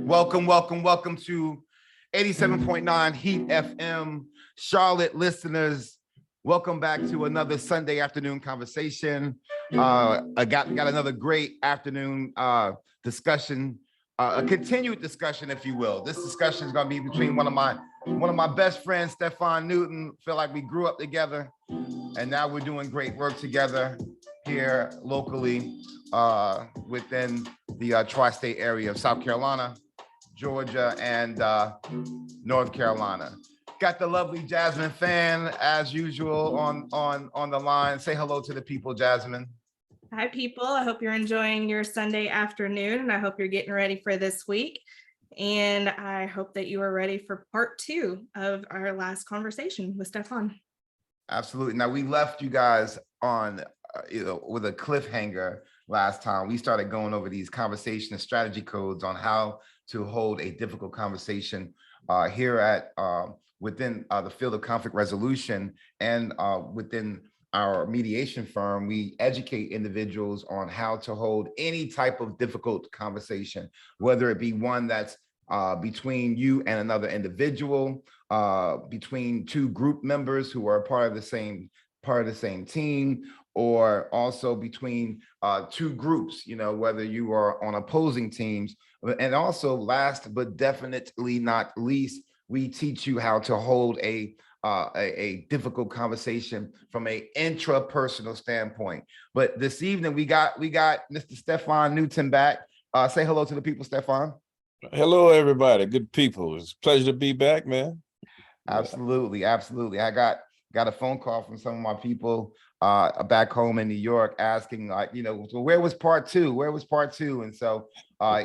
Welcome to 87.9 Heat FM. Charlotte listeners, welcome back to another Sunday afternoon conversation. I got another great afternoon discussion, a continued discussion, if you will. This discussion is going to be between one of my best friends, Stefan Newton. Feel like we grew up together, and now we're doing great work together here locally within the tri-state area of South Carolina, Georgia, and North Carolina. Got the lovely Jasmine Fan as usual on the line. Say hello to the people, Jasmine. Hi, people. I hope you're enjoying your Sunday afternoon, and I hope you're getting ready for this week. And I hope that you are ready for part 2 of our last conversation with Stefan. Absolutely. Now, we left you guys on with a cliffhanger last time. We started going over these conversation and strategy codes on how to hold a difficult conversation here at within the field of conflict resolution and within our mediation firm. We educate individuals on how to hold any type of difficult conversation, whether it be one that's between you and another individual, between two group members who are part of the same team, or also between two groups, whether you are on opposing teams. And also, last but definitely not least, we teach you how to hold a difficult conversation from a intrapersonal standpoint. But this evening, we got Mr. Stefan Newton back. Say hello to the people, Stefan. Hello, everybody. Good people. It's a pleasure to be back, man. Absolutely. I got a phone call from some of my people back home in New York asking, so where was part 2? Where was part 2? And so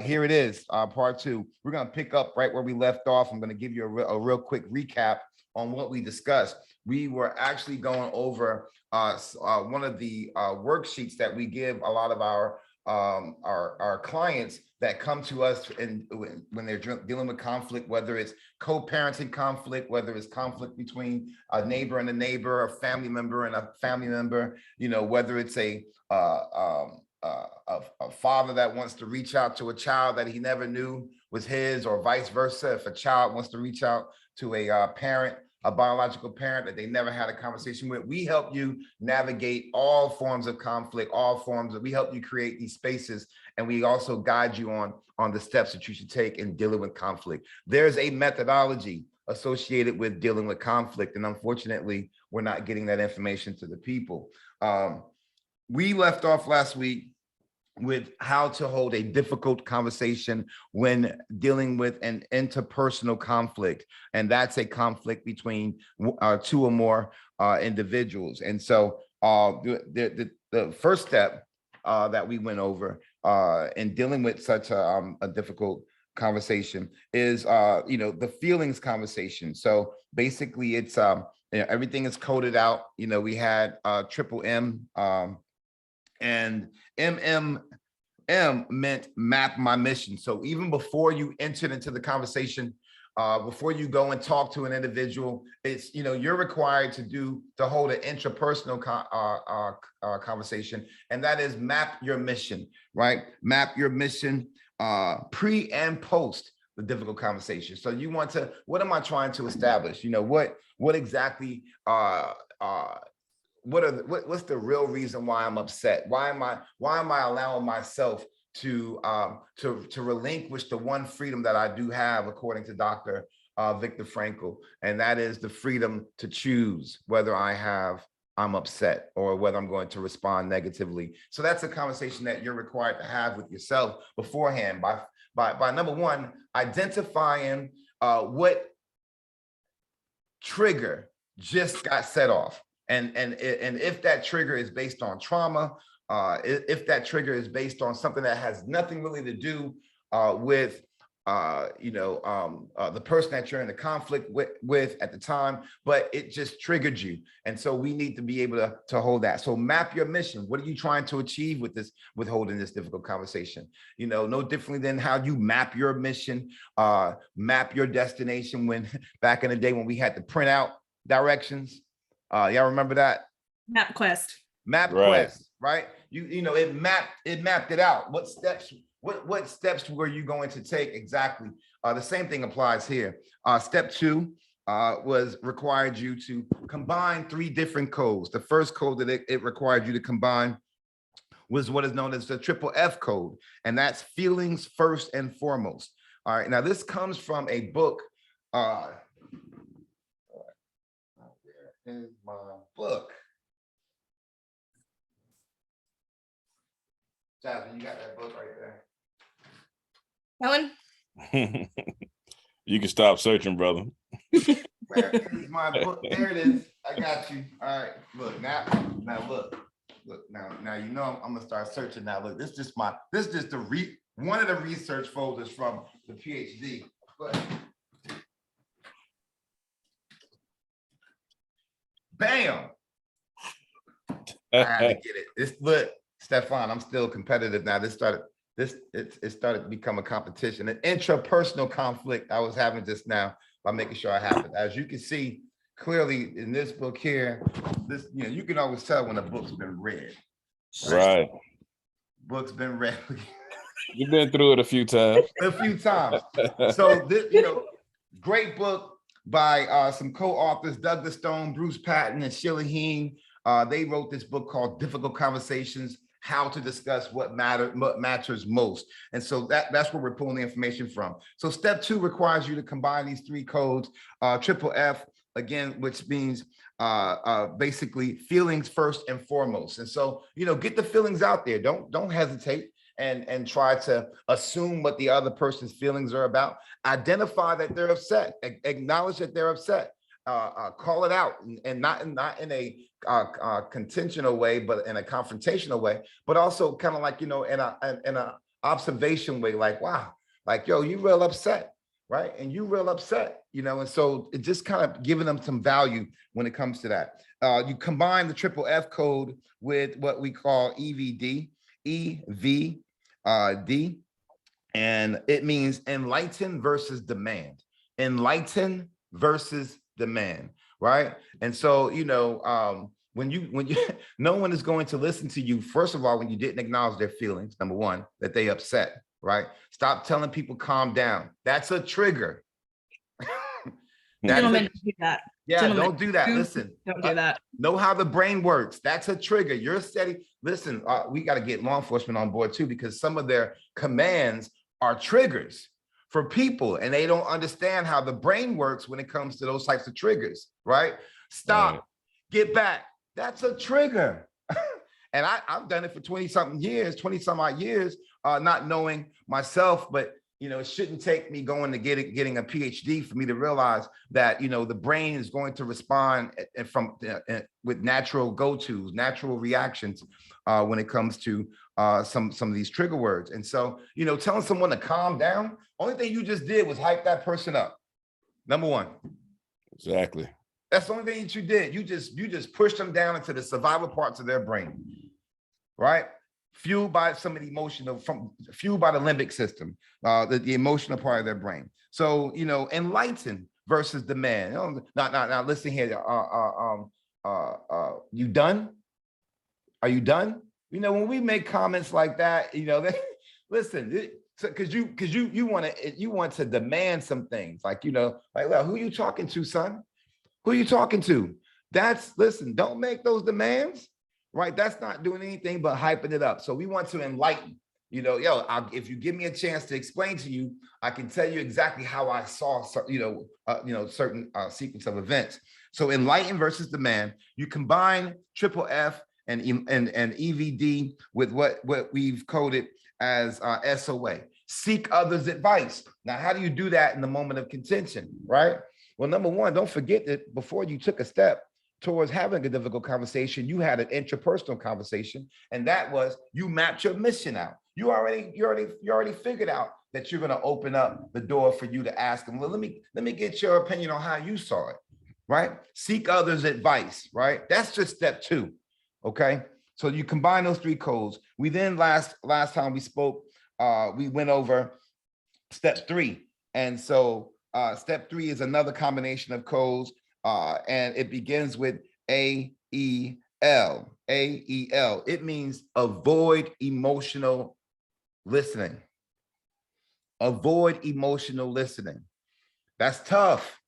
here it is, part 2. We're going to pick up right where we left off. I'm going to give you a real quick recap on what we discussed. We were actually going over one of the worksheets that we give a lot of our clients that come to us and when they're dealing with conflict, whether it's co-parenting conflict, whether it's conflict between a neighbor and a neighbor, a family member and a family member, whether it's a father that wants to reach out to a child that he never knew was his, or vice versa. If a child wants to reach out to a biological parent that they never had a conversation with, we help you navigate all forms of conflict, we help you create these spaces, and we also guide you on the steps that you should take in dealing with conflict. There's a methodology associated with dealing with conflict, and unfortunately, we're not getting that information to the people. We left off last week with how to hold a difficult conversation when dealing with an interpersonal conflict, and that's a conflict between two or more individuals. And so the first step that we went over in dealing with such a difficult conversation is the feelings conversation. So basically, it's everything is coded out. We had triple M. And MMM meant map my mission. So even before you entered into the conversation, before you go and talk to an individual, it's, you're required to hold an intrapersonal conversation, and that is map your mission, right? Map your mission pre and post the difficult conversation. So you want to, what am I trying to establish? What exactly what's the real reason why I'm upset? Why am I allowing myself to relinquish the one freedom that I do have, according to Dr. Viktor Frankl, and that is the freedom to choose whether I'm upset or whether I'm going to respond negatively. So that's a conversation that you're required to have with yourself beforehand by number one, identifying what trigger just got set off. And if that trigger is based on trauma, if that trigger is based on something that has nothing really to do with the person that you're in the conflict with at the time, but it just triggered you. And so we need to be able to hold that. So map your mission. What are you trying to achieve with holding this difficult conversation? No differently than how you map your mission, map your destination. When back in the day when we had to print out directions. Y'all remember that? MapQuest. MapQuest, right? It mapped it out. What steps what steps were you going to take exactly? The same thing applies here. Step 2 was required you to combine 3 different codes. The first code that it required you to combine was what is known as the triple F code, and that's feelings first and foremost. All right, now this comes from a book. Where is my book? Jasmine, you got that book right there. That one? You can stop searching, brother. Where is my book? There it is. I got you. All right. Look now. Look. Now you know I'm gonna start searching now. Look, this is just one of the research folders from the PhD. But bam! I had to get it. Look, Stefan, I'm still competitive now. It started to become a competition, an intrapersonal conflict I was having just now by making sure I have it. As you can see clearly in this book here, you can always tell when a book's been read. Right. Book's been read. You've been through it a few times. So this, great book by some co-authors, Douglas Stone, Bruce Patton, and Sheila Heen. They wrote this book called Difficult Conversations: How to Discuss what matters most. And so that's where we're pulling the information from. So step 2 requires you to combine these 3 codes, triple F, again, which means basically feelings first and foremost. And so, get the feelings out there. Don't hesitate and try to assume what the other person's feelings are about. Identify that they're upset, acknowledge that they're upset. Call it out, and not in a contentional way, but in a confrontational way, but also kind of like, in a observation way, like, wow, like, yo, you real upset, right? And you real upset, and so it just kind of giving them some value when it comes to that. You combine the triple F code with what we call EVD, EVD, and it means enlighten versus demand. Enlighten versus demand, right? And so, when you no one is going to listen to you, first of all, when you didn't acknowledge their feelings, number one, that they upset, right? Stop telling people calm down. That's a trigger. Gentlemen, don't do that. Yeah, Gentlemen, don't do that. Listen, don't do that. Know how the brain works. That's a trigger. You're steady. Listen, we got to get law enforcement on board too, because some of their commands are triggers for people, and they don't understand how the brain works when it comes to those types of triggers, right? Stop, Right. Get back. That's a trigger. And I've done it for 20 some odd years, not knowing myself, but it shouldn't take me going to getting a PhD for me to realize that, the brain is going to respond with natural go-tos, natural reactions when it comes to some of these trigger words. And so, telling someone to calm down, only thing you just did was hype that person up. Number one. Exactly. That's the only thing that you did. You just pushed them down into the survival parts of their brain, right? Fueled by some of the fueled by the limbic system, the emotional part of their brain. So, enlighten versus demand. Now listen here. You done? Are you done? When we make comments like that, listen, because you want to demand some things, like, well, who you talking to, son? Who are you talking to? Listen, don't make those demands, right? That's not doing anything but hyping it up. So we want to enlighten, if you give me a chance to explain to you, I can tell you exactly how I saw, certain sequence of events. So enlighten versus demand. You combine triple F and EVD with what we've coded as SOA. Seek others' advice. Now, how do you do that in the moment of contention, right? Well, number one, don't forget that before you took a step towards having a difficult conversation, you had an interpersonal conversation, and that was you mapped your mission out. You already figured out that you're going to open up the door for you to ask them, well, let me get your opinion on how you saw it, right? Seek others' advice, right? That's just step 2, okay? So you combine those 3 codes. We then last time we spoke, we went over step 3, and so step 3 is another combination of codes, and it begins with AEL. AEL. It means avoid emotional listening. avoid emotional listening. That's tough.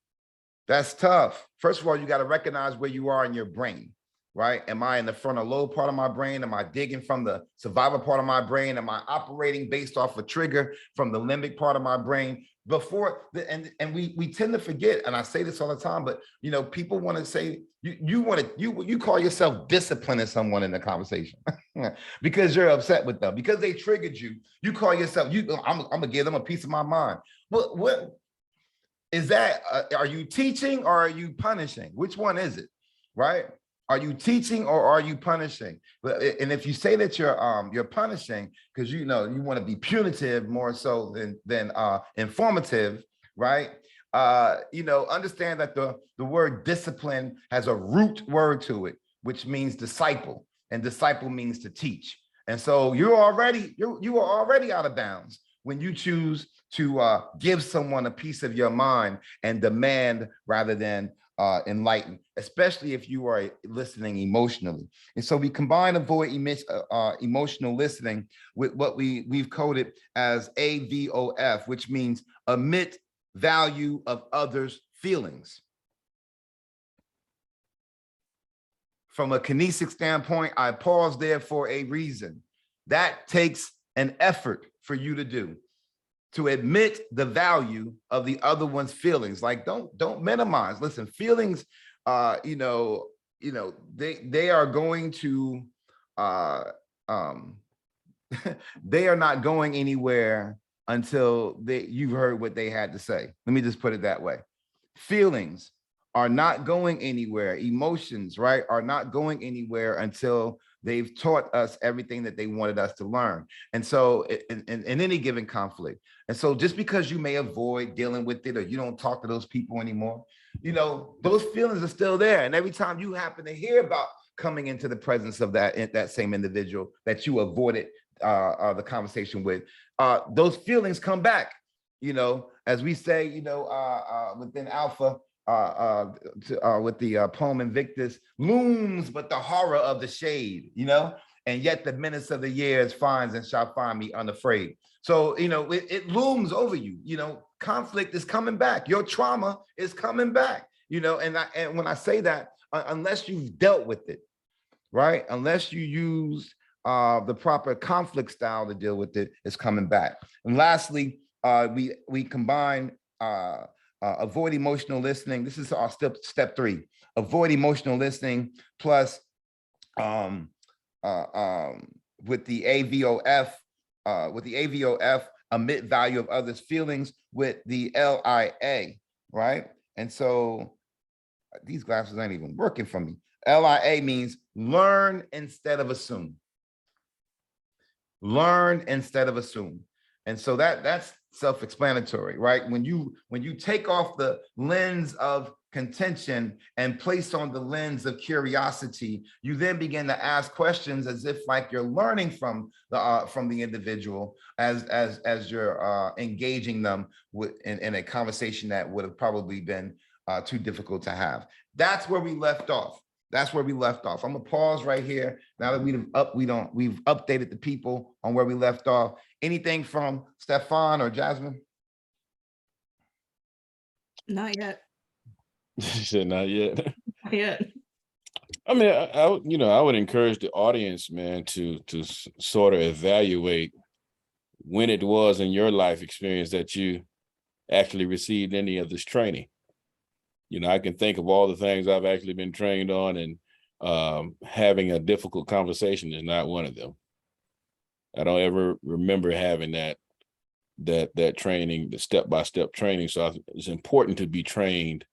That's tough. First of all, you got to recognize where you are in your brain, right? Am I in the frontal lobe part of my brain? Am I digging from the survival part of my brain? Am I operating based off a trigger from the limbic part of my brain? Before the, and we tend to forget, and I say this all the time, but you know, people want to say you call yourself disciplining someone in the conversation because you're upset with them, because they triggered you. You call yourself I'm gonna give them a piece of my mind. What is that? Are you teaching or are you punishing? Which one is it? Right? Are you teaching or are you punishing? And if you say that you're punishing because you know you want to be punitive more so than informative, right? You know, understand that the word discipline has a root word to it, which means disciple, and disciple means to teach. And so you are already out of bounds when you choose to give someone a piece of your mind and demand rather than enlighten, especially if you are listening emotionally. And so we combine avoid emotional listening with what we've coded as AVOF, which means omit value of others' feelings. From a kinesic standpoint, I pause there for a reason. That takes an effort for you to do, to admit the value of the other one's feelings. Like don't minimize. Listen, feelings, you know, they are going to, they are not going anywhere until you've heard what they had to say. Let me just put it that way. Feelings are not going anywhere. Emotions, right, are not going anywhere until they've taught us everything that they wanted us to learn. And so in any given conflict. And so just because you may avoid dealing with it or you don't talk to those people anymore, you know, those feelings are still there. And every time you happen to hear about coming into the presence of that same individual that you avoided the conversation with, those feelings come back, you know, as we say, you know, within Alpha, with the poem Invictus, looms but the horror of the shade, you know, and yet the menace of the years finds and shall find me unafraid. So, you know, it looms over you, you know, conflict is coming back. Your trauma is coming back, you know, and when I say that, unless you've dealt with it, right? Unless you use the proper conflict style to deal with it, it's coming back. And lastly, we combine avoid emotional listening. This is our step 3. Avoid emotional listening plus with the AVOF, omit value of others' feelings with the LIA, right? And so these glasses ain't even working for me. LIA means learn instead of assume. Learn instead of assume. And so that's self-explanatory, right? When you take off the lens of contention and place on the lens of curiosity, you then begin to ask questions as if like you're learning from the individual as you're engaging them in a conversation that would have probably been too difficult to have. That's where we left off. That's where we left off. I'm gonna pause right here. Now that we've updated the people on where we left off. Anything from Stefan or Jasmine? Not yet. She said not yet. Not yet. I mean, I would encourage the audience, man, to sort of evaluate when it was in your life experience that you actually received any of this training. You know, I can think of all the things I've actually been trained on, and having a difficult conversation is not one of them. I don't ever remember having that training, the step-by-step training. So it's important to be trained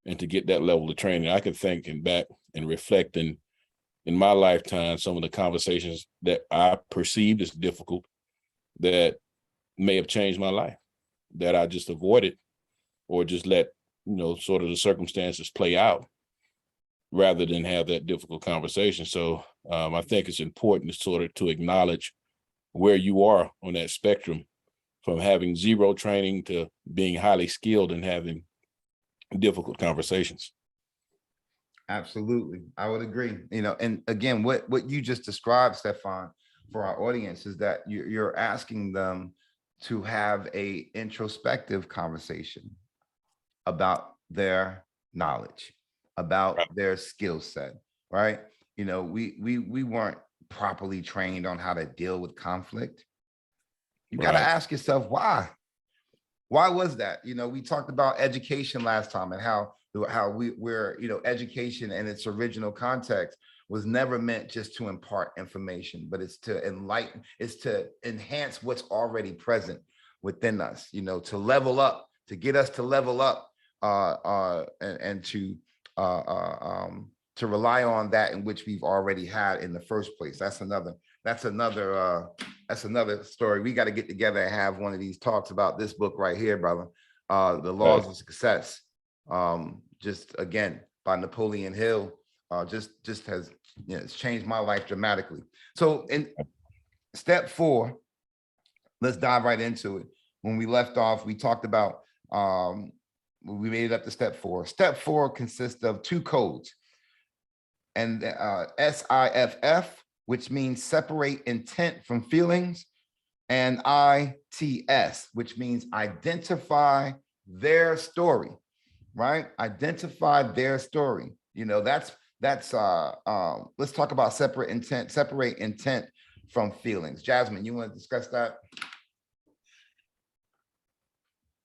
and to get that level of training. I can think back and reflect in my lifetime some of the conversations that I perceived as difficult that may have changed my life, that I just avoided or just let, you know, sort of the circumstances play out rather than have that difficult conversation. So I think it's important to acknowledge where you are on that spectrum, from having zero training to being highly skilled and having difficult conversations. Absolutely, I would agree. You know, and again, what you just described, Stefan, for our audience is that you're asking them to have a introspective conversation about their knowledge, about their skill set, right? You know, we weren't properly trained on how to deal with conflict. You got to Right. ask yourself why. Why was that? You know, we talked about education last time and how we're, you know, education in its original context was never meant just to impart information, but it's to enlighten, it's to enhance what's already present within us, you know, to level up, to get us to level up, and to rely on that in which we've already had in the first place. That's another story. We got to get together and have one of these talks about this book right here, brother. The Laws of Success. Just again by Napoleon Hill. Just has, you know, it's changed my life dramatically. So in step 4, let's dive right into it. When we left off, we talked about we made it up to step 4. Step 4 consists of 2 codes. And SIFF, which means separate intent from feelings, and ITS, which means identify their story, right? Identify their story. You know, that's let's talk about separate intent from feelings. Jasmine, you want to discuss that?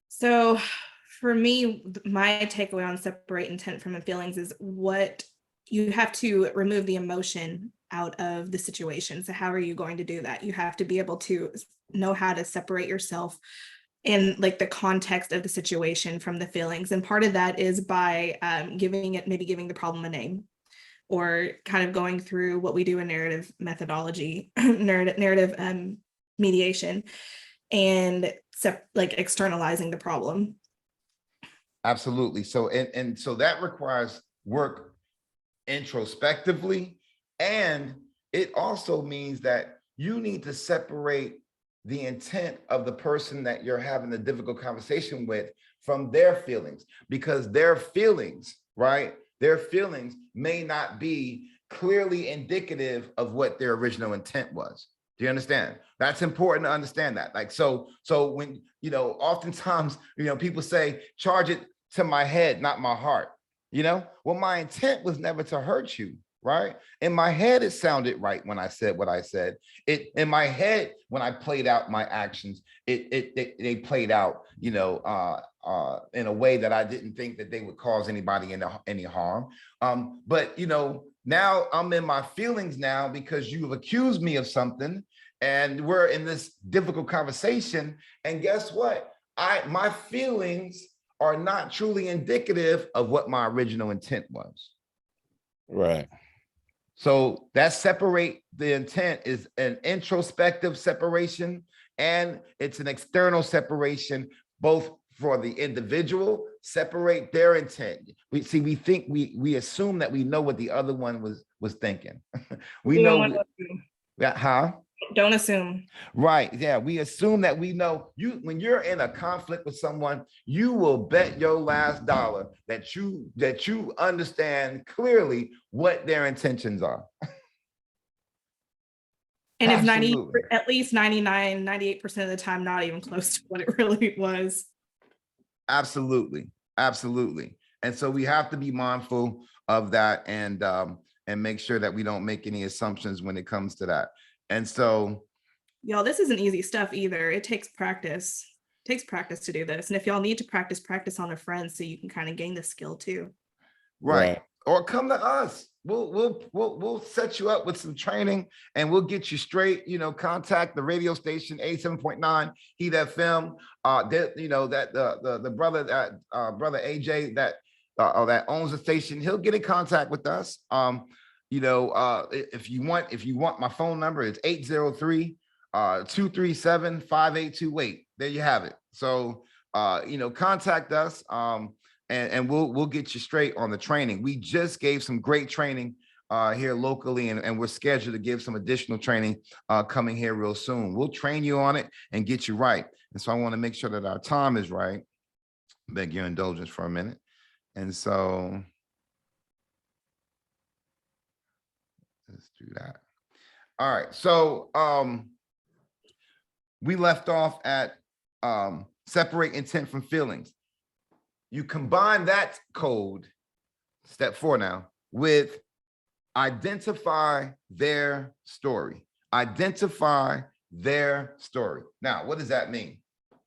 So for me, my takeaway on separate intent from the feelings is what you have to remove the emotion out of the situation. So how are you going to do that? You have to be able to know how to separate yourself in like the context of the situation from the feelings. And part of that is by giving the problem a name, or kind of going through what we do in narrative methodology, narrative mediation, and like externalizing the problem. Absolutely. So and so that requires work introspectively, and it also means that you need to separate the intent of the person that you're having a difficult conversation with from their feelings, because their feelings, right? Their feelings may not be clearly indicative of what their original intent was. Do you understand? That's important to understand that. Like, so when, you know, oftentimes, you know, people say, charge it to my head, not my heart. You know, well, my intent was never to hurt you, right? In my head, it sounded right when I said what I said. It in my head, when I played out my actions, they played out, you know, in a way that I didn't think that they would cause anybody any harm. But you know, now I'm in my feelings now because you've accused me of something, and we're in this difficult conversation. And guess what? My feelings are not truly indicative of what my original intent was. Right. So that separate the intent is an introspective separation, and it's an external separation, both for the individual, separate their intent. We assume that we know what the other one was thinking. We know, huh? Don't assume. Right. Yeah. We assume that we know you. When you're in a conflict with someone, you will bet your last dollar that you understand clearly what their intentions are. And it's Absolutely. at least 99, 98% of the time, not even close to what it really was. Absolutely. Absolutely. And so we have to be mindful of that, and make sure that we don't make any assumptions when it comes to that. And so, y'all, this isn't easy stuff either. It takes practice. It takes practice to do this. And if y'all need to practice on a friend so you can kind of gain the skill too. right. Or come to us. We'll set you up with some training, and we'll get you straight. You know, contact the radio station 87.9 Heat FM. You know, that the brother that brother AJ that owns the station, he'll get in contact with us. You know, if you want my phone number, it's 803-237-5828. There you have it. So you know, contact us, and we'll get you straight on the training. We just gave some great training here locally, and we're scheduled to give some additional training coming here real soon. We'll train you on it and get you right. And so I want to make sure that our time is right. Beg your indulgence for a minute. And so let's do that. All right. So we left off at separate intent from feelings. You combine that code, step 4 now, with identify their story. Identify their story. Now, what does that mean?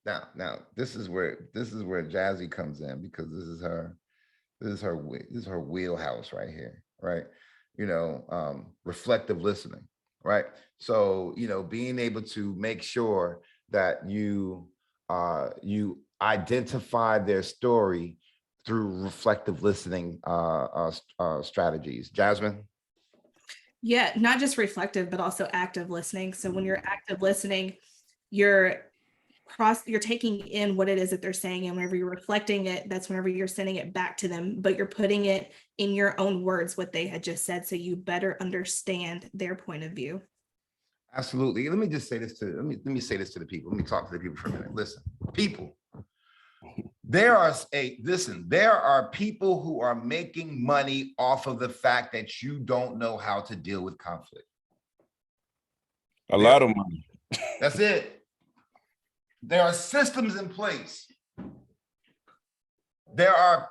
Now, this is where Jazzy comes in, because this is her wheelhouse right here, right? Reflective listening, right? So, being able to make sure that you identify their story through reflective listening strategies. Jasmine? Yeah, not just reflective, but also active listening. So when you're active listening, you're taking in what it is that they're saying, and whenever you're reflecting it, that's whenever you're sending it back to them, but you're putting it in your own words, what they had just said, so you better understand their point of view. Absolutely. Let me just say this let me say this to the people. Let me talk to the people for a minute. Listen, people, there are people who are making money off of the fact that you don't know how to deal with conflict. A lot of money. That's it. There are systems in place. There are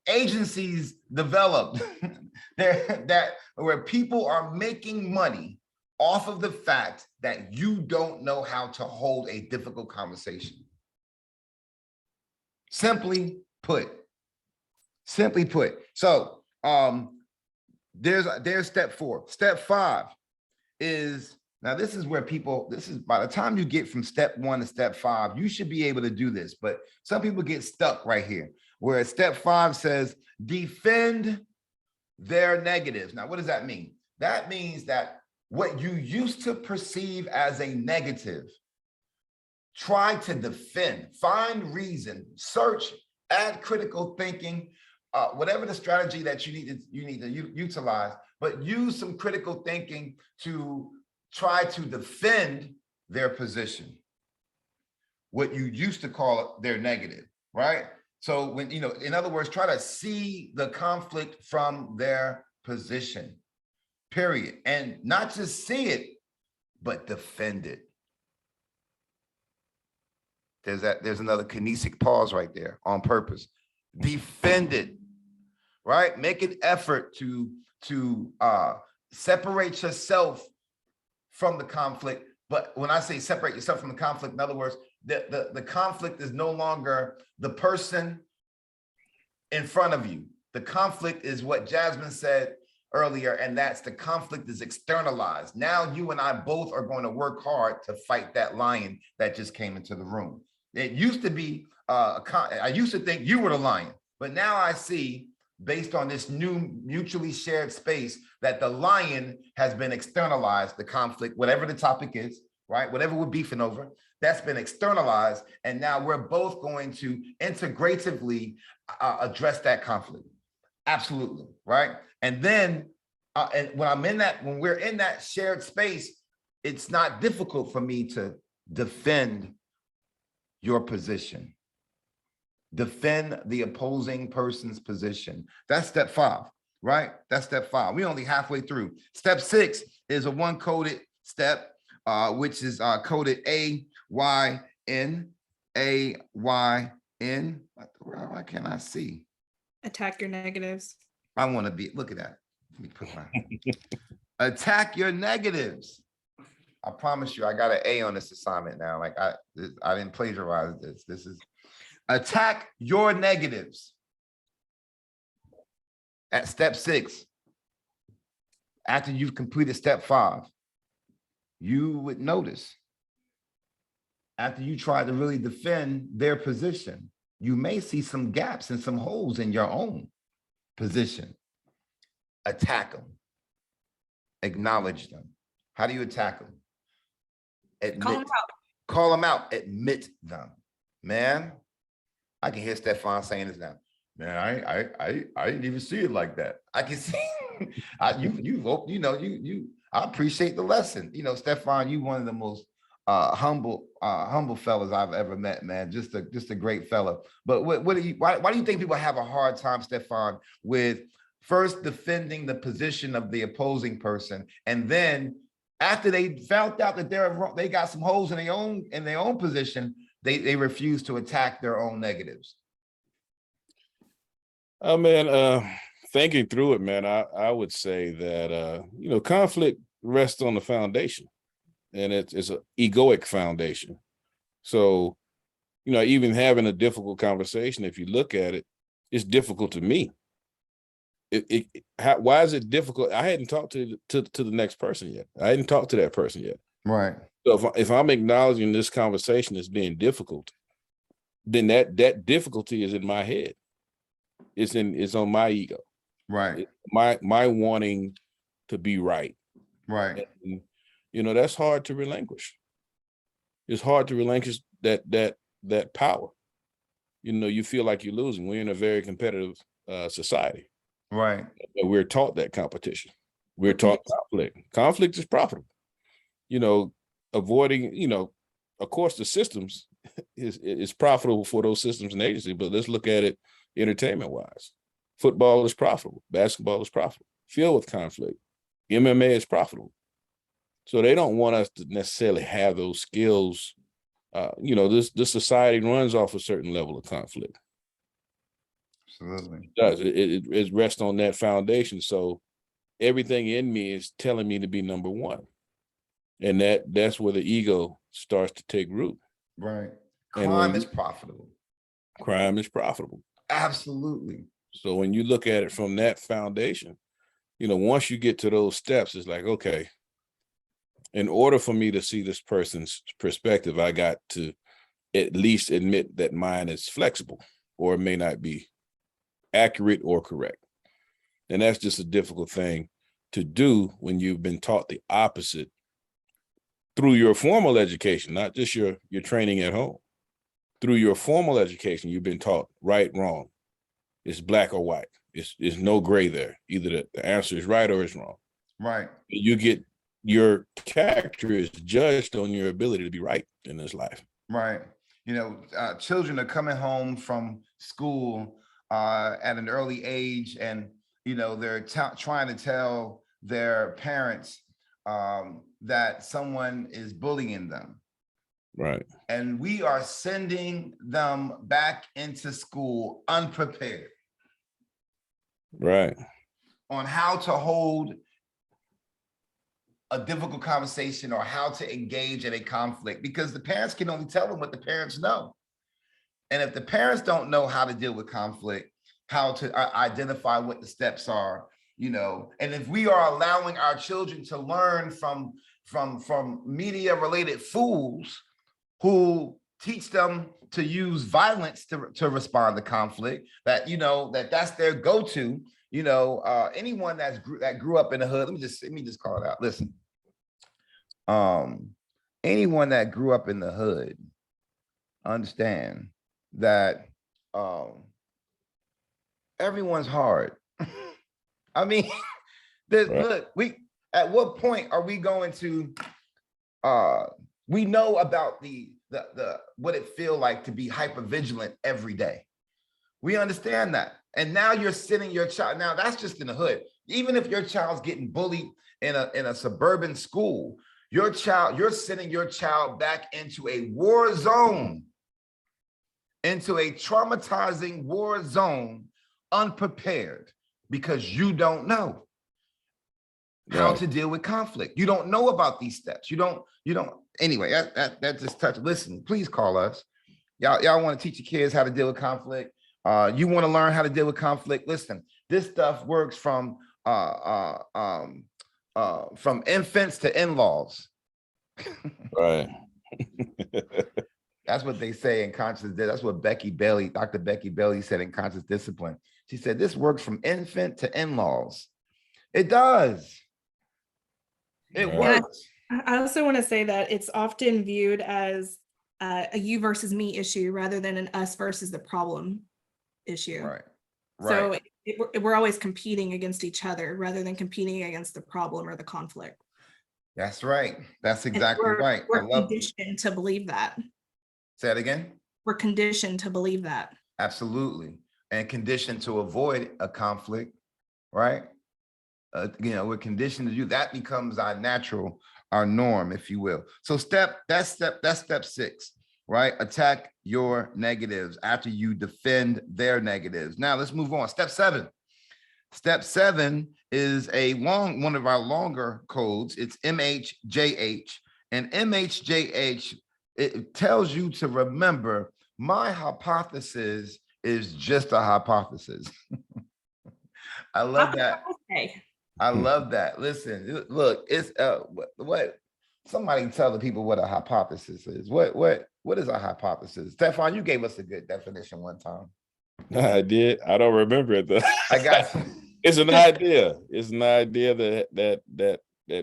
agencies developed where people are making money off of the fact that you don't know how to hold a difficult conversation. Simply put. So there's step 4. Step 5 is, now this is where by the time you get from step 1 to step 5, you should be able to do this, but some people get stuck right here, where step 5 says defend their negatives. Now, what does that mean? That means that what you used to perceive as a negative, try to defend, find reason, search, add critical thinking, whatever the strategy that you need to utilize, but use some critical thinking to try to defend their position, what you used to call their negative, right? So when, in other words, try to see the conflict from their position, period. And not just see it, but defend it. There's another kinesic pause right there on purpose. Defend it, right? Make an effort to separate yourself from the conflict. But when I say separate yourself from the conflict, in other words, the conflict is no longer the person in front of you. The conflict is what Jasmine said earlier, and that's the conflict is externalized. Now you and I both are going to work hard to fight that lion that just came into the room. It used to be, I used to think you were the lion, but now I see, based on this new mutually shared space, that the lion has been externalized, the conflict, whatever the topic is, right? Whatever we're beefing over, that's been externalized. And now we're both going to integratively address that conflict. Absolutely, right? And then, and when we're in that shared space, it's not difficult for me to defend your position. Defend the opposing person's position. That's step 5, right? That's step 5. We're only halfway through. Step 6 is a one-coded step, which is coded A-Y-N, A-Y-N. Why can't I see? Attack your negatives. I want to be, look at that. Let me put my, attack your negatives. I promise you, I got an A on this assignment now. Like I didn't plagiarize this. This is attack your negatives. At step 6, after you've completed step 5, you would notice, after you try to really defend their position, you may see some gaps and some holes in your own position. Attack them. Acknowledge them. How do you attack them? Admit. Call them out. Call them out. Admit them. Man, I can hear Stefan saying this now. Man, I didn't even see it like that. I can see I appreciate the lesson. Stefan, you one of the most humble fellas I've ever met, man. Just a great fella. But why do you think people have a hard time, Stefan, with first defending the position of the opposing person and then After they found out that they got some holes in their own position, they refuse to attack their own negatives. Oh man, thinking through it, man, I would say that conflict rests on the foundation, and it's an egoic foundation. So, even having a difficult conversation, if you look at it, it's difficult to me. Why is it difficult? I hadn't talked to the next person yet. I hadn't talked to that person yet. Right. So if I'm acknowledging this conversation as being difficult, then that difficulty is in my head. It's on my ego. Right. My wanting to be right. Right. And, that's hard to relinquish. It's hard to relinquish that power. You feel like you're losing. We're in a very competitive society. Right. And we're taught that competition. We're taught conflict. Conflict is profitable. Avoiding, of course, the systems is profitable for those systems and agencies, but let's look at it entertainment wise. Football is profitable. Basketball is profitable. Filled with conflict. MMA is profitable. So they don't want us to necessarily have those skills. This society runs off a certain level of conflict. Absolutely. It does. It rests on that foundation. So everything in me is telling me to be number one. And that's where the ego starts to take root. Right. And Crime is profitable. Crime is profitable. Absolutely. So when you look at it from that foundation, once you get to those steps, it's like, okay, in order for me to see this person's perspective, I got to at least admit that mine is flexible, or it may not be accurate or correct. And that's just a difficult thing to do when you've been taught the opposite through your formal education, not just your training at home. Through your formal education, you've been taught right, wrong. It's black or white. It's no gray there. Either the answer is right or it's wrong. Right. Your character is judged on your ability to be right in this life. Right. Children are coming home from school at an early age, and they're trying to tell their parents that someone is bullying them. Right. And we are sending them back into school unprepared. Right. On how to hold a difficult conversation or how to engage in a conflict, because the parents can only tell them what the parents know. And if the parents don't know how to deal with conflict, how to identify what the steps are, and if we are allowing our children to learn from media related fools who teach them to use violence to respond to conflict, that's their go-to. Anyone that grew up in the hood, let me just call it out. Listen, anyone that grew up in the hood, understand that everyone's hard. I mean, Right. look, at what point are we going to we know about the what it feel like to be hypervigilant every day. We understand that. And now you're sending your child, now that's just in the hood. Even if your child's getting bullied in a suburban school, you're sending your child back into a war zone, into a traumatizing war zone, unprepared, because you don't know how to deal with conflict. You don't know about these steps. You don't, anyway, that just touched. Listen, please call us. Y'all want to teach your kids how to deal with conflict. You want to learn how to deal with conflict. Listen, this stuff works from infants to in-laws. Right. That's what they say in conscious. That's what Dr. Becky Bailey said in Conscious Discipline. She said this works from infant to in-laws. It does. It works. I also want to say that it's often viewed as a you versus me issue rather than an us versus the problem issue. Right. So we're always competing against each other rather than competing against the problem or the conflict. That's right. That's exactly right. We're conditioned to believe that. Say that again. We're conditioned to believe that. Absolutely. And conditioned to avoid a conflict, right? We're conditioned to do that. Becomes our natural our norm, if you will. So that's step 6, right? Attack your negatives after you defend their negatives. Now let's move on. Step 7. Step 7 is one of our longer codes. It's MHJH. And MHJH, it tells you to remember, my hypothesis is just a hypothesis. I love that. Okay. I love that. Listen, look, it's what somebody tell the people what a hypothesis is. What is a hypothesis? Stefan, you gave us a good definition one time. I did. I don't remember it though. I got you. It's an idea. It's an idea that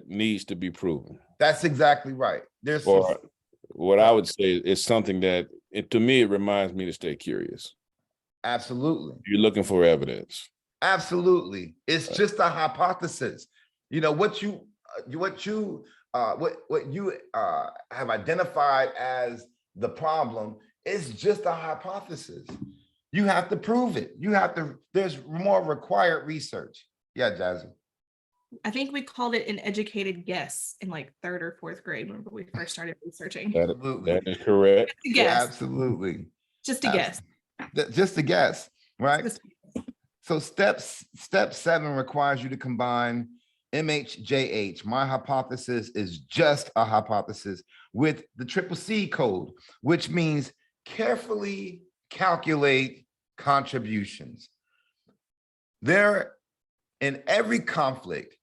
needs to be proven. That's exactly right. There's Or what I would say is something that to me, it reminds me to stay curious. absolutely. You're looking for evidence. Absolutely. It's just a hypothesis. You know, what you have identified as the problem is just a hypothesis. You have to prove it. There's more required research. Yeah, Jazzy. I think we called it an educated guess in like 3rd or 4th grade when we first started researching. Absolutely. That is correct. Just a guess. Absolutely. Just a guess. Just a guess, right? Just- So step 7 requires you to combine MHJH, my hypothesis is just a hypothesis, with the CCC code, which means carefully calculate contributions. There, in every conflict,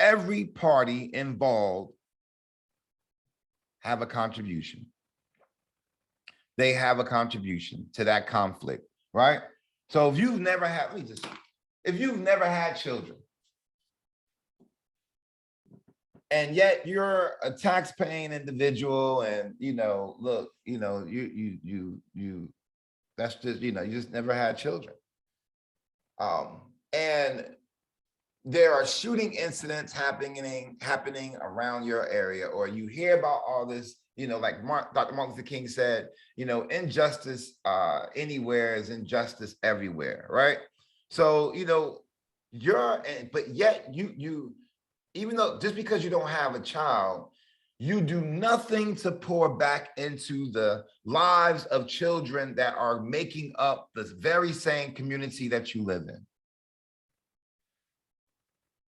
every party involved have a contribution. They have a contribution to that conflict, right? So if you've never had, if you've never had children, and yet you're a tax-paying individual, and look, that's just, you just never had children. And there are shooting incidents happening around your area, or you hear about all this, like Dr. Martin Luther King said, injustice anywhere is injustice everywhere, right? So, but yet you, even though just because you don't have a child, you do nothing to pour back into the lives of children that are making up the very same community that you live in.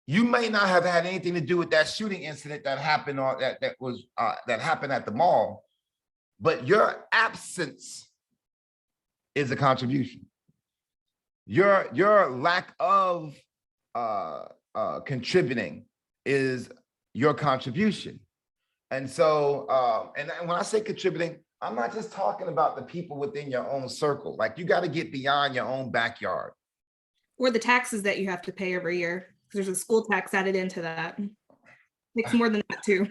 You may not have had anything to do with that shooting incident that happened that happened at the mall, but your absence is a contribution. Your lack of contributing is your contribution. And so, and when I say contributing, I'm not just talking about the people within your own circle. Like, you got to get beyond your own backyard. Or the taxes that you have to pay every year. There's a school tax added into that. It's more than that too.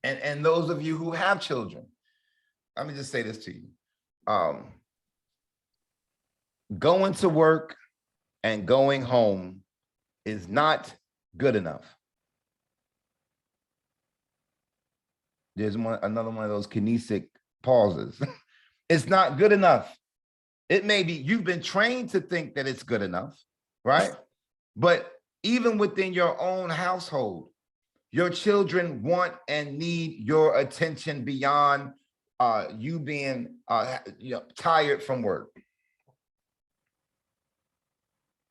And those of you who have children, let me just say this to you. Going to work and going home is not good enough. There's another one of those kinesic pauses. It's not good enough. It may be, you've been trained to think that it's good enough, right? But even within your own household, your children want and need your attention beyond you being tired from work.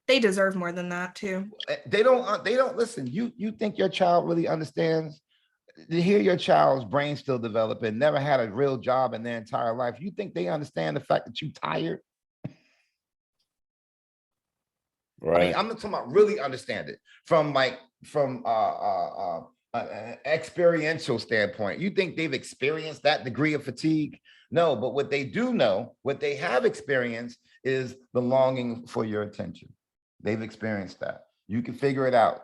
They deserve more than that too. They don't listen. You think your child really understands? To hear your child's brain still developing, never had a real job in their entire life. You think they understand the fact that you're tired? Right. I mean, I'm not talking about really understand it from an experiential standpoint. You think they've experienced that degree of fatigue? No, but what they do know, what they have experienced, is the longing for your attention. They've experienced that. You can figure it out.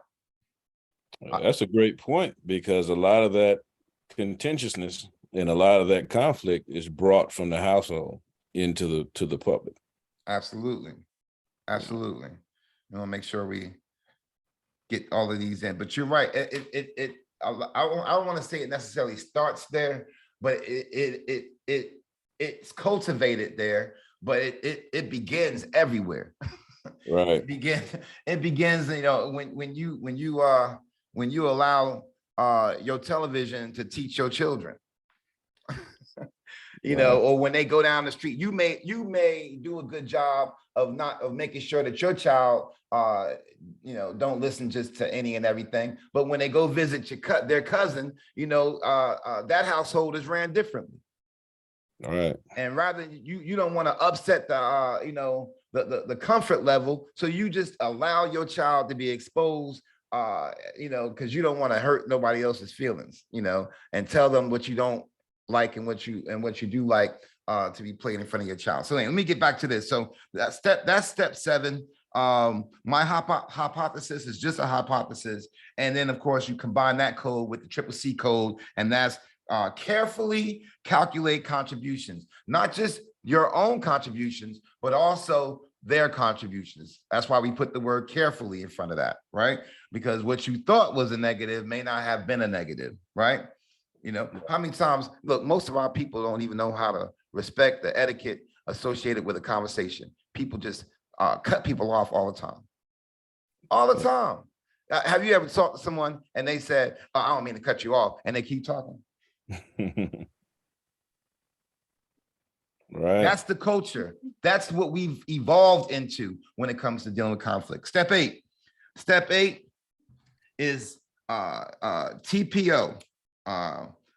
That's a great point, because a lot of that contentiousness and a lot of that conflict is brought from the household into the public. Absolutely. Absolutely. We want to make sure we get all of these in, but you're right. I don't want to say it necessarily starts there, but it's cultivated there, but it begins everywhere. Right. It begins, when when you allow your television to teach your children. You know, or when they go down the street, you may do a good job of making sure that your child, you know, don't listen just to any and everything. But when they go visit their cousin, you know, that household is ran differently. All right. And rather you don't want to upset the you know, the comfort level, so you just allow your child to be exposed, you know, because you don't want to hurt nobody else's feelings, you know, and tell them what you don't like and what you do like to be played in front of your child. So anyway, let me get back to this. So that's step 7. My hypothesis is just a hypothesis, and then of course you combine that code with the CCC code, and that's carefully calculate contributions, not just your own contributions, but also their contributions. That's why we put the word carefully in front of that, right? Because what you thought was a negative may not have been a negative, right? You know, how many times, look, most of our people don't even know how to respect the etiquette associated with a conversation. People just cut people off all the time. All the time. Have you ever talked to someone and they said, oh, I don't mean to cut you off, and they keep talking? Right. That's the culture. That's what we've evolved into when it comes to dealing with conflict. Step 8. Step 8 is TPO.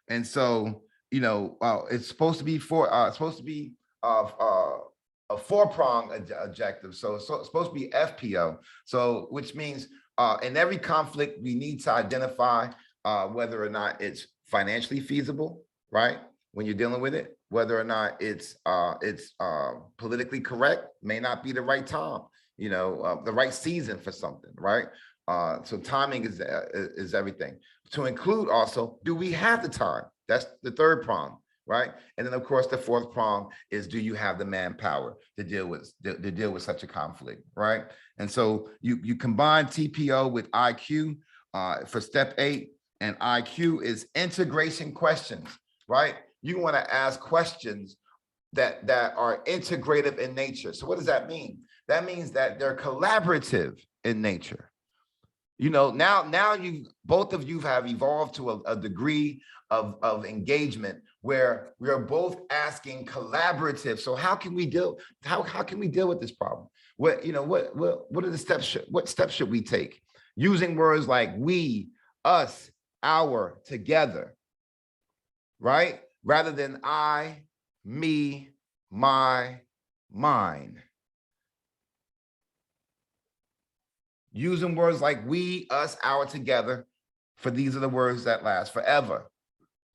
And so, you know, it's supposed to be a 4-prong objective. So it's supposed to be FPO. So which means in every conflict, we need to identify whether or not it's financially feasible, right? When you're dealing with it, whether or not it's politically correct, may not be the right time, you know, the right season for something, right? So timing is everything. To include also, do we have the time? That's the 3rd prong, right? And then of course the 4th prong is, do you have the manpower to deal with such a conflict, right? And so you combine TPO with IQ for step 8, and IQ is integration questions, right? You want to ask questions that are integrative in nature. So what does that mean? That means that they're collaborative in nature. You know, now both of you have evolved to a degree of engagement where we are both asking collaborative. So how can we deal with this problem? What are the steps? What steps should we take? Using words like we, us, our, together, right? Rather than I, me, my, mine. Using words like we, us, our, together, for these are the words that last forever.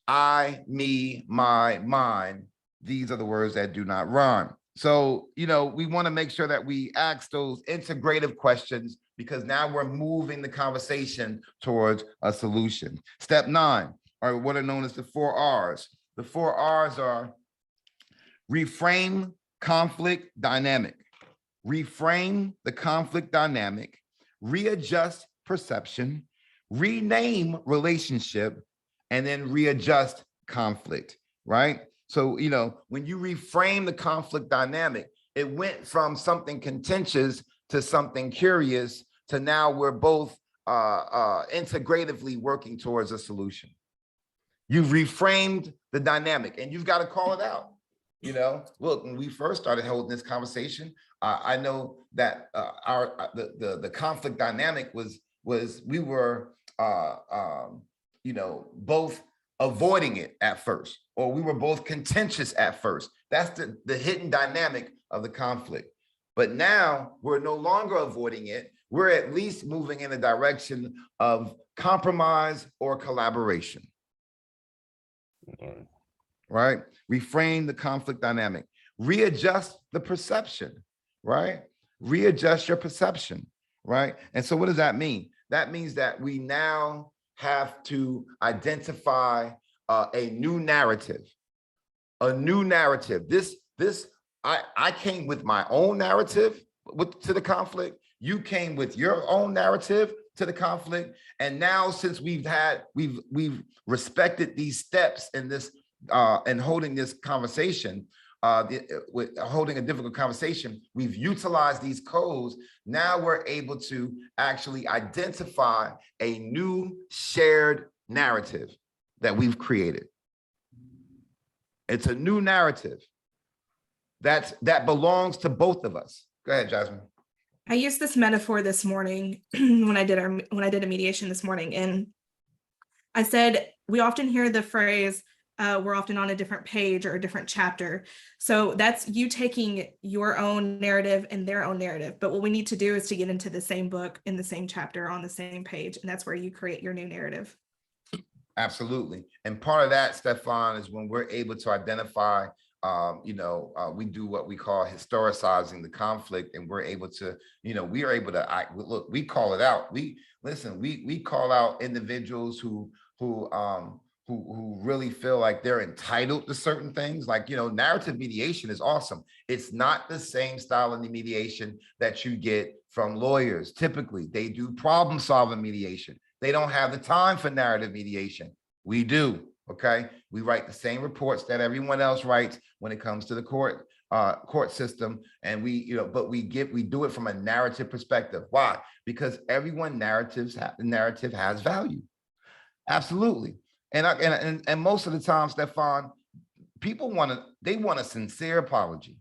I, me, my, mine. These are the words that do not rhyme. So, you know, we want to make sure that we ask those integrative questions, because now we're moving the conversation towards a solution. Step 9 are what are known as the 4 R's. The 4 R's are reframe conflict dynamic, reframe the conflict dynamic, readjust perception, rename relationship, and then readjust conflict, right? So, you know, when you reframe the conflict dynamic, it went from something contentious to something curious to now we're both integratively working towards a solution. You've reframed the dynamic, and you've got to call it out. You know, look, when we first started holding this conversation, I know that the conflict dynamic was we were you know, both avoiding it at first, or we were both contentious at first. That's the hidden dynamic of the conflict. But now we're no longer avoiding it. We're at least moving in the direction of compromise or collaboration. Right? Reframe the conflict dynamic. Readjust the perception, right? Readjust your perception, right? And so what does that mean? That means that we now have to identify a new narrative. A new narrative. I came with my own narrative to the conflict. You came with your own narrative to the conflict. And now, since we've respected these steps in this and holding this conversation, with holding a difficult conversation, we've utilized these codes. Now we're able to actually identify a new shared narrative that we've created. It's a new narrative that belongs to both of us. Go ahead, Jasmine. I used this metaphor this morning when I did a mediation this morning, and I said we often hear the phrase, we're often on a different page or a different chapter. So that's you taking your own narrative and their own narrative. But what we need to do is to get into the same book in the same chapter on the same page. And that's where you create your new narrative. Absolutely. And part of that, Stefan, is when we're able to identify, we do what we call historicizing the conflict, and we're able to, we are able to, look, we call it out. We call out individuals who really feel like they're entitled to certain things. Like, narrative mediation is awesome. It's not the same style of mediation that you get from lawyers. Typically, they do problem solving mediation. They don't have the time for narrative mediation. We do, okay? We write the same reports that everyone else writes when it comes to the court system. And we do it from a narrative perspective. Why? Because everyone narrative has value. Absolutely. And most of the time, Stefan, people want a sincere apology.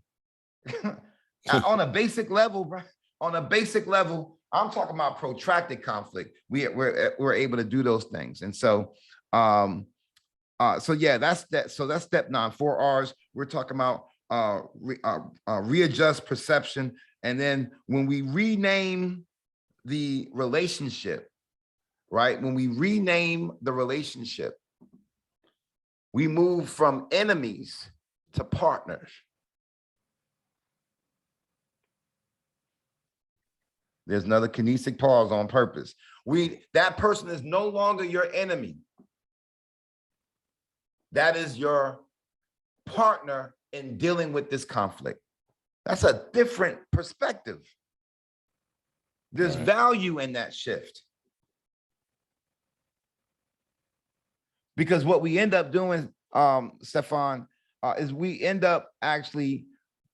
On a basic level, right? On a basic level, I'm talking about protracted conflict. We're able to do those things. And so, yeah, that's that. So that's step 9, 4 R's. We're talking about readjust perception. And then when we rename the relationship, right? When we rename the relationship, we move from enemies to partners. There's another kinesic pause on purpose. That person is no longer your enemy. That is your partner in dealing with this conflict. That's a different perspective. There's value in that shift. Because what we end up doing, Stefan, is we end up actually,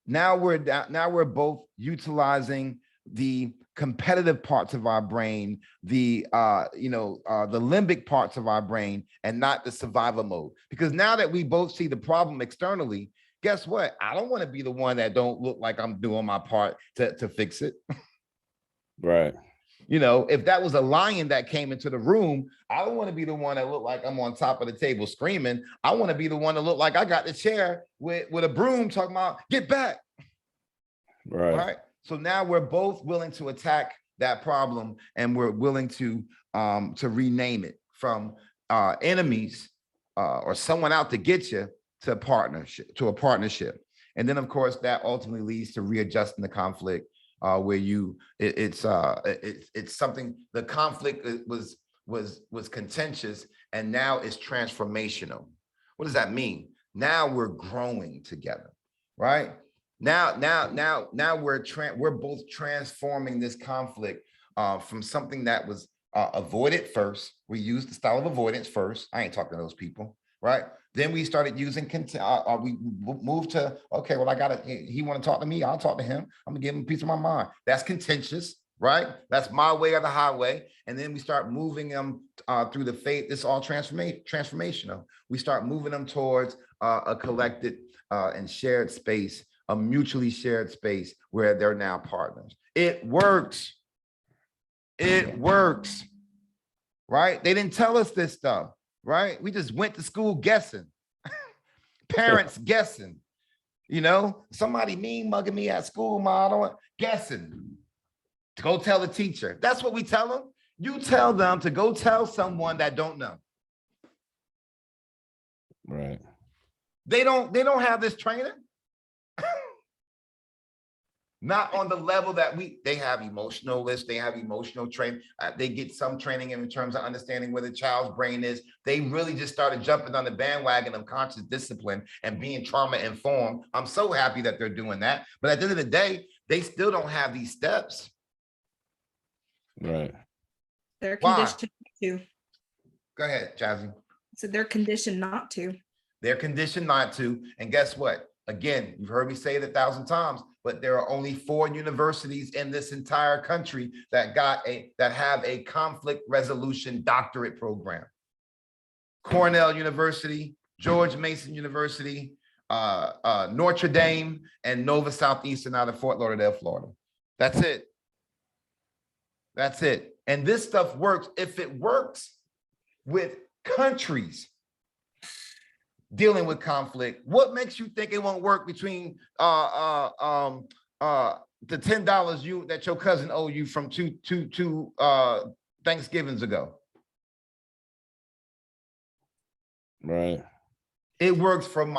now we're both utilizing the competitive parts of our brain, the limbic parts of our brain, and not the survival mode. Because now that we both see the problem externally, guess what? I don't want to be the one that don't look like I'm doing my part to fix it. Right. If that was a lion that came into the room, I don't want to be the one that looked like I'm on top of the table screaming. I want to be the one that looked like I got the chair with a broom talking about, get back. Right. So now we're both willing to attack that problem, and we're willing to rename it from enemies or someone out to get you to a partnership. And then, of course, that ultimately leads to readjusting the conflict, where it's something, the conflict was contentious, and now it's transformational. What does that mean? Now we're growing together, right? Now we're both transforming this conflict from something that was avoided first. We used the style of avoidance first. I ain't talking to those people, right? Then we started using we moved to, okay, well, he want to talk to me, I'll talk to him. I'm gonna give him a piece of my mind. That's contentious, right? That's my way or the highway. And then we start moving them through the faith. It's all transformational. We start moving them towards a collected and shared space, a mutually shared space where they're now partners. It works. It works, right? They didn't tell us this stuff, right? We just went to school guessing, parents guessing, somebody mean mugging me at school, Ma, guessing, to go tell the teacher. That's what we tell them. You tell them to go tell someone that don't know. Right. They don't have this training. Not on the level that they have emotionalists, they have emotional training. They get some training in terms of understanding where the child's brain is. They really just started jumping on the bandwagon of conscious discipline and being trauma informed. I'm so happy that they're doing that. But at the end of the day, they still don't have these steps. Right. They're conditioned to. Go ahead, Jazzy. So they're conditioned not to. They're conditioned not to. And guess what? Again, you've heard me say it 1,000 times, but there are only 4 universities in this entire country that have a conflict resolution doctorate program. Cornell University, George Mason University, Notre Dame, and Nova Southeastern out of Fort Lauderdale, Florida. That's it. That's it. And this stuff works. If it works with countries dealing with conflict, what makes you think it won't work between the $10 that your cousin owe you from two Thanksgivings ago? Right. It works from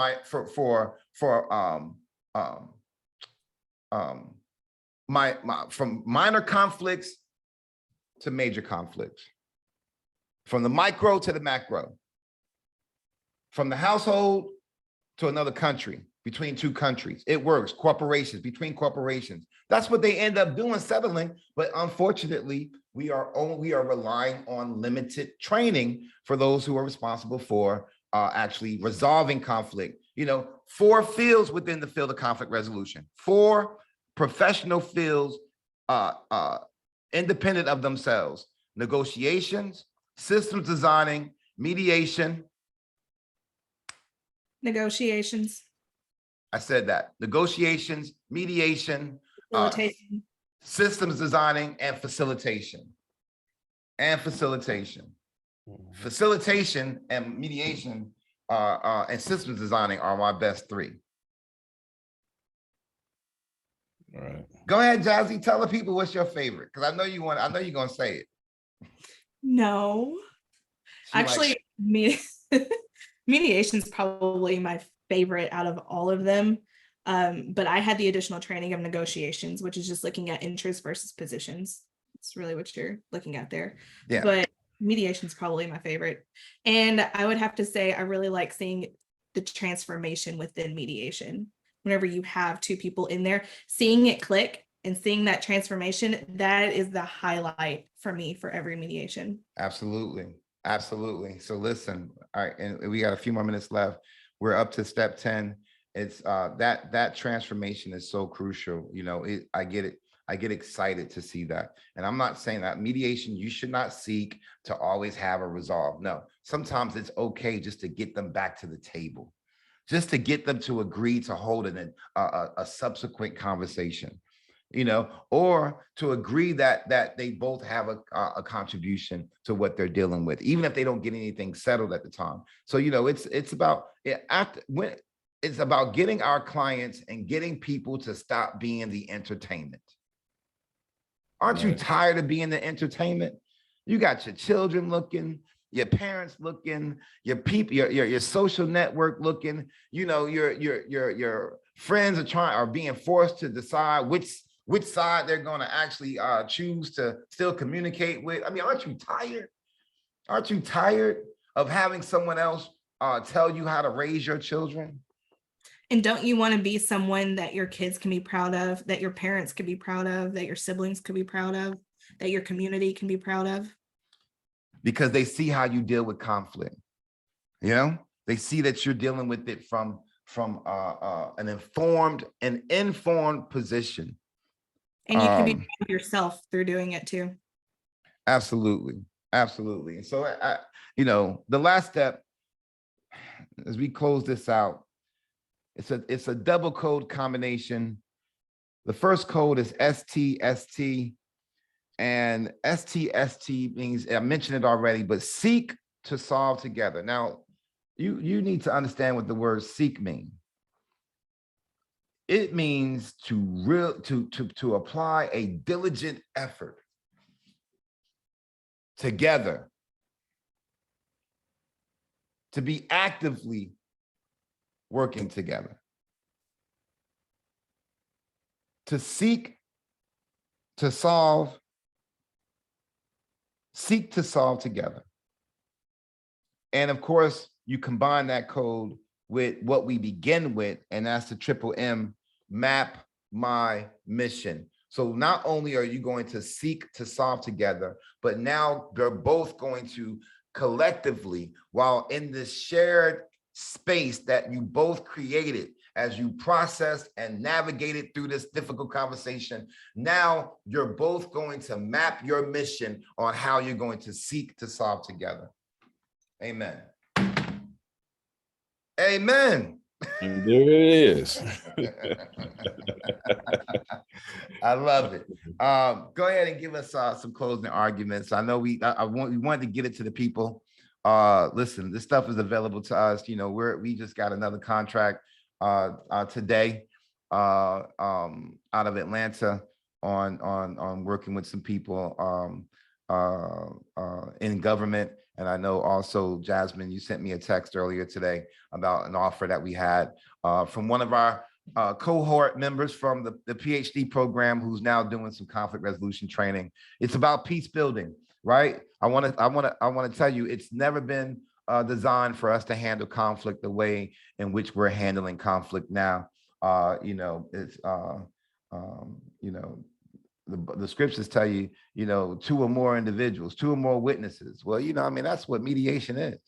from minor conflicts to major conflicts, from the micro to the macro, from the household to another country, between 2 countries. It works. Corporations, between corporations. That's what they end up doing, settling. But unfortunately, we are relying on limited training for those who are responsible for actually resolving conflict. 4 fields within the field of conflict resolution, 4 professional fields independent of themselves: negotiations, systems designing, mediation. Negotiations. I said that. Negotiations, mediation, Facilitation. systems designing, and facilitation. Facilitation and mediation and systems designing are my best 3. All right. Go ahead, Jazzy. Tell the people what's your favorite, because I know you're gonna say it. No, She actually, mediation is probably my favorite out of all of them. But I had the additional training of negotiations, which is just looking at interests versus positions. It's really what you're looking at there. Yeah. But mediation is probably my favorite. And I would have to say, I really like seeing the transformation within mediation. Whenever you have 2 people in there, seeing it click and seeing that transformation, that is the highlight for me for every mediation. Absolutely. Absolutely. So listen, all right, and we got a few more minutes left. We're up to step 10. It's that transformation is so crucial. I get it. I get excited to see that. And I'm not saying that mediation, you should not seek to always have a resolve. No, sometimes it's okay just to get them back to the table, just to get them to agree to hold a subsequent conversation, or to agree that they both have a contribution to what they're dealing with, even if they don't get anything settled at the time. So, it's about it's about getting our clients and getting people to stop being the entertainment. Aren't you tired of being the entertainment? You got your children looking, your parents looking, your people, your social network looking. Your friends are being forced to decide which side they're going to actually choose to still communicate with. I mean, aren't you tired? Aren't you tired of having someone else tell you how to raise your children? And don't you want to be someone that your kids can be proud of, that your parents can be proud of, that your siblings could be proud of, that your community can be proud of? Because they see how you deal with conflict. They see that you're dealing with it from an informed position. And you can be proud of yourself through doing it too. Absolutely. And so the last step, as we close this out, it's a double code combination. The first code is STST, and STST means, I mentioned it already, but seek to solve together. Now, you need to understand what the word seek means. It means to apply a diligent effort together, to be actively working together, to seek to solve together. And of course, you combine that code with what we begin with, and that's the triple M, map my mission. So not only are you going to seek to solve together, but now they're both going to collectively, while in this shared space that you both created as you processed and navigated through this difficult conversation. Now you're both going to map your mission on how you're going to seek to solve together. Amen. Amen. And there it is. I love it. Go ahead and give us some closing arguments. I know we wanted to get it to the people. Listen, this stuff is available to us. You know, we just got another contract today out of Atlanta on working with some people in government. And I know also, Jasmine, you sent me a text earlier today about an offer that we had from one of our cohort members from the PhD program who's now doing some conflict resolution training. It's about peace building, right? I want to tell you, it's never been designed for us to handle conflict the way in which we're handling conflict now. You know, it's you know, the scriptures tell you, you know, 2 or more individuals, 2 or more witnesses. Well, you know, I mean, that's what mediation is.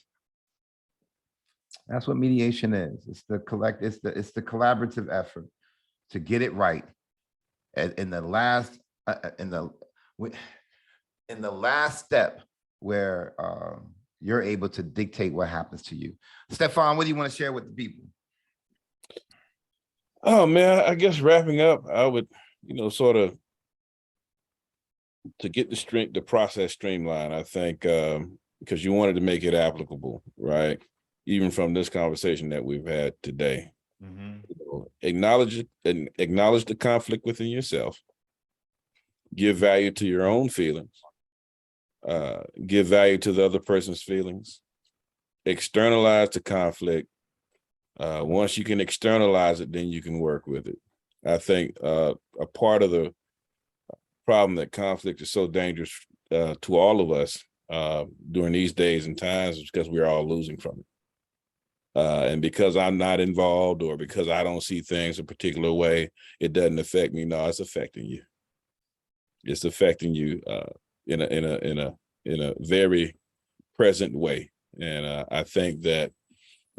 That's what mediation is. It's the collaborative effort to get it right. And in the last step where you're able to dictate what happens to you. Stefan, what do you want to share with the people? Oh man, I guess wrapping up, I would, you know, sort of to get the process streamlined, I think, because you wanted to make it applicable, right? Even from this conversation that we've had today. You know, acknowledge it and acknowledge the conflict within yourself. Give value to your own feelings. Give value to the other person's feelings. Externalize the conflict. Once you can externalize it, then you can work with it. I think a part of the problem that conflict is so dangerous to all of us during these days and times is because we're all losing from it. And because I'm not involved or because I don't see things a particular way, it doesn't affect me. No, it's affecting you. It's affecting you in a very present way. And I think that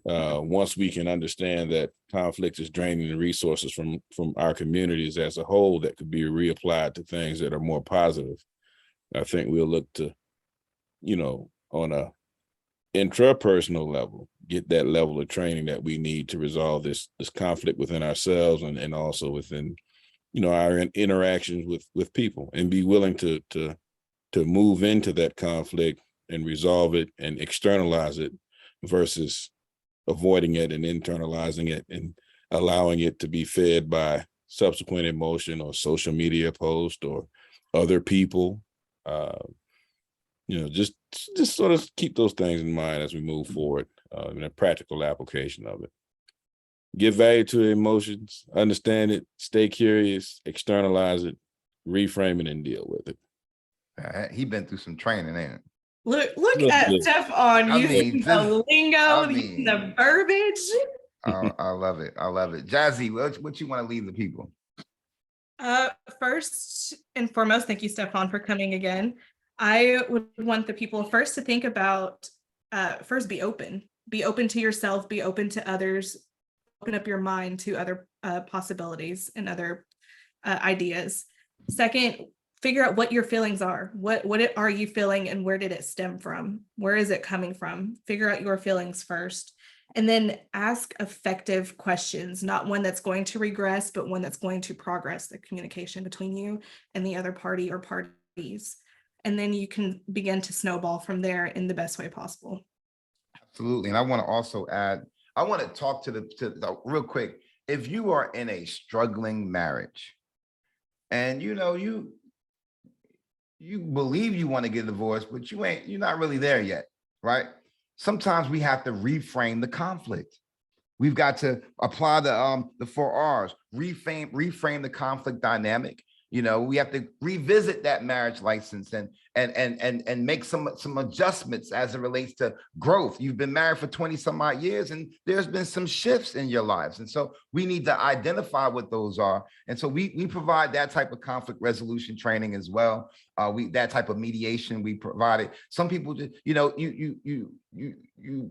once we can understand that conflict is draining the resources from our communities as a whole that could be reapplied to things that are more positive, I think we'll look to, you know, on a intrapersonal level, get that level of training that we need to resolve this conflict within ourselves and also within, you know, our interactions with people, and be willing to move into that conflict and resolve it and externalize it versus avoiding it and internalizing it and allowing it to be fed by subsequent emotion or social media post or other people. You know, just sort of keep those things in mind as we move forward in a practical application of it. Give value to emotions, understand it, stay curious, externalize it, reframe it, and deal with it. He been through some training, ain't it? Look at Stefan using the lingo, using the verbiage. I love it. I love it. Jazzy, what you want to leave the people? First and foremost, thank you, Stefan, for coming again. I would want the people first to think about, first, be open to yourself, be open to others, open up your mind to other possibilities and other ideas. Second, figure out what your feelings are. What are you feeling and where did it stem from? Where is it coming from? Figure out your feelings first. And then ask effective questions, not one that's going to regress, but one that's going to progress the communication between you and the other party or parties. And then you can begin to snowball from there in the best way possible. Absolutely. And I want to also add, I want to talk to the real quick. If you are in a struggling marriage and you know, you believe you want to get a divorce, but you're not really there yet, right? Sometimes we have to reframe the conflict. We've got to apply the 4 R's, reframe the conflict dynamic. You know, we have to revisit that marriage license and make some adjustments as it relates to growth. You've been married for 20 some odd years and there's been some shifts in your lives. And so we need to identify what those are. And so we provide that type of conflict resolution training as well. That type of mediation we provided. Some people just, you know, you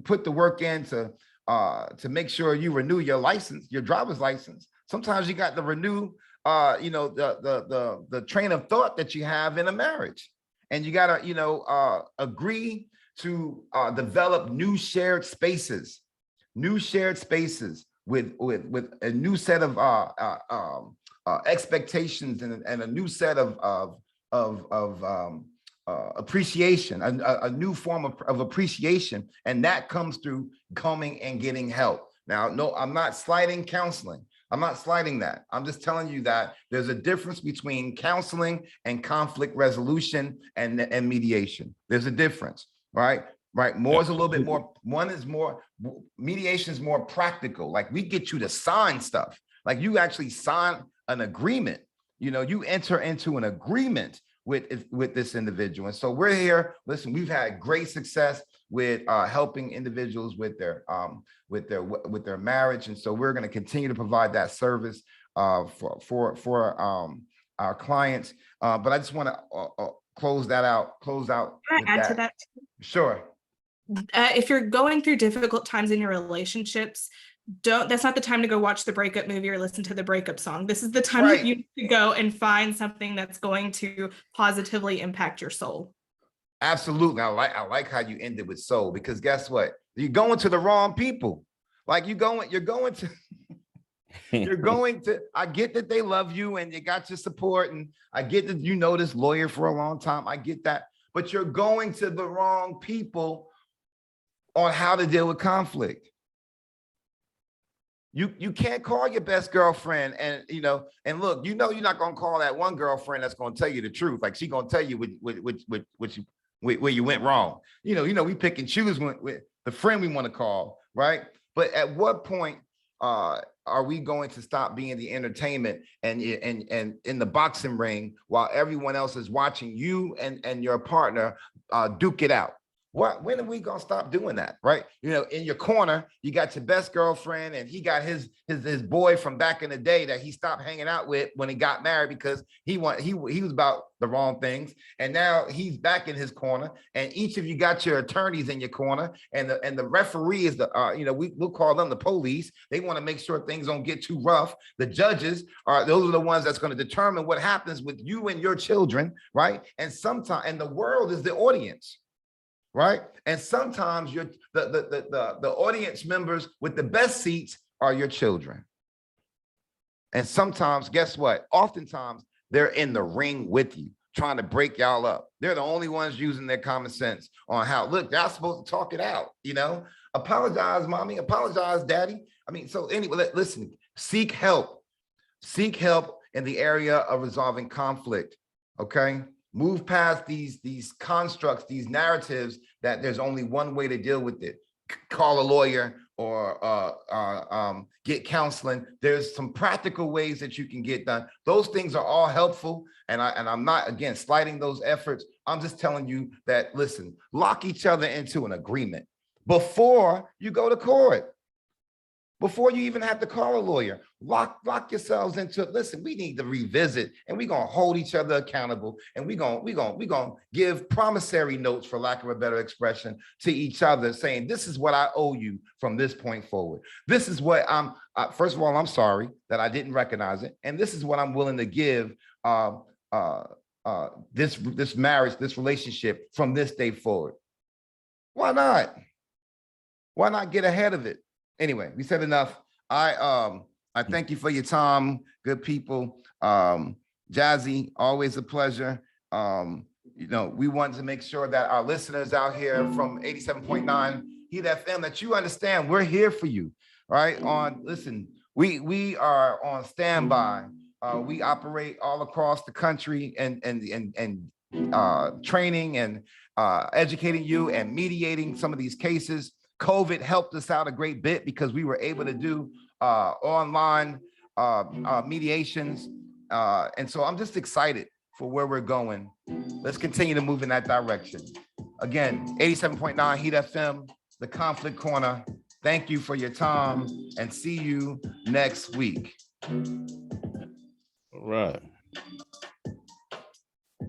put the work in to to make sure you renew your license, your driver's license. Sometimes you got to renew, you know, the train of thought that you have in a marriage, and you got to, you know, agree to develop new shared spaces with a new set of expectations and a new set of appreciation, a new form of appreciation, and that comes through coming and getting help. Now, no, I'm not slighting counseling. I'm not slighting that. I'm just telling you that there's a difference between counseling and conflict resolution and mediation. There's a difference, right? Right. More is a little bit more. One is more, mediation is more practical. Like, we get you to sign stuff. Like, you actually sign an agreement. You know, you enter into an agreement with this individual. And so we're here. Listen, we've had great success with helping individuals with their marriage. And so we're going to continue to provide that service for our clients. But I just want to close out. Can I add to that? Sure. If you're going through difficult times in your relationships, that's not the time to go watch the breakup movie or listen to the breakup song. This is the time that you need to go and find something that's going to positively impact your soul. Absolutely. I like how you ended with soul, because guess what? You're going to the wrong people. Like, you're going to I get that they love you and you got your support, and I get that you know this lawyer for a long time. I get that, but you're going to the wrong people on how to deal with conflict. You can't call your best girlfriend and, you know, and look, you know, you're not going to call that one girlfriend that's going to tell you the truth. Like, she's going to tell you where you went wrong. You know, we pick and choose with the friend we want to call, right? But at what point are we going to stop being the entertainment and in the boxing ring while everyone else is watching you and your partner duke it out? When are we gonna stop doing that, right? You know, in your corner, you got your best girlfriend, and he got his boy from back in the day that he stopped hanging out with when he got married because he was about the wrong things, and now he's back in his corner. And each of you got your attorneys in your corner, and the referee is the you know, we'll call them the police. They want to make sure things don't get too rough. The judges those are the ones that's going to determine what happens with you and your children, right? And the world is the audience. Right. And sometimes the audience members with the best seats are your children. And sometimes, guess what? Oftentimes they're in the ring with you, trying to break y'all up. They're the only ones using their common sense on how, look, y'all supposed to talk it out, you know, apologize, mommy, apologize, daddy. I mean, so anyway, listen, seek help in the area of resolving conflict. Okay. Move past these constructs, these narratives that there's only one way to deal with it. Call a lawyer or get counseling. There's some practical ways that you can get done. Those things are all helpful. And I'm not, again, slighting those efforts. I'm just telling you that, listen, lock each other into an agreement before you go to court. Before you even have to call a lawyer, lock yourselves into it. Listen, we need to revisit, and we're gonna hold each other accountable, and we're gonna give promissory notes, for lack of a better expression, to each other, saying, this is what I owe you from this point forward. This is what first of all, I'm sorry that I didn't recognize it, and this is what I'm willing to give this marriage, this relationship from this day forward. Why not? Why not get ahead of it? Anyway, we said enough. I thank you for your time, good people. Jazzy, always a pleasure. You know, we want to make sure that our listeners out here from 87.9 Heat FM, that you understand we're here for you, right? Listen, we are on standby. We operate all across the country and training and educating you and mediating some of these cases. COVID helped us out a great bit because we were able to do online mediations. And so I'm just excited for where we're going. Let's continue to move in that direction. Again, 87.9 Heat FM, the Conflict Corner. Thank you for your time, and see you next week. All right.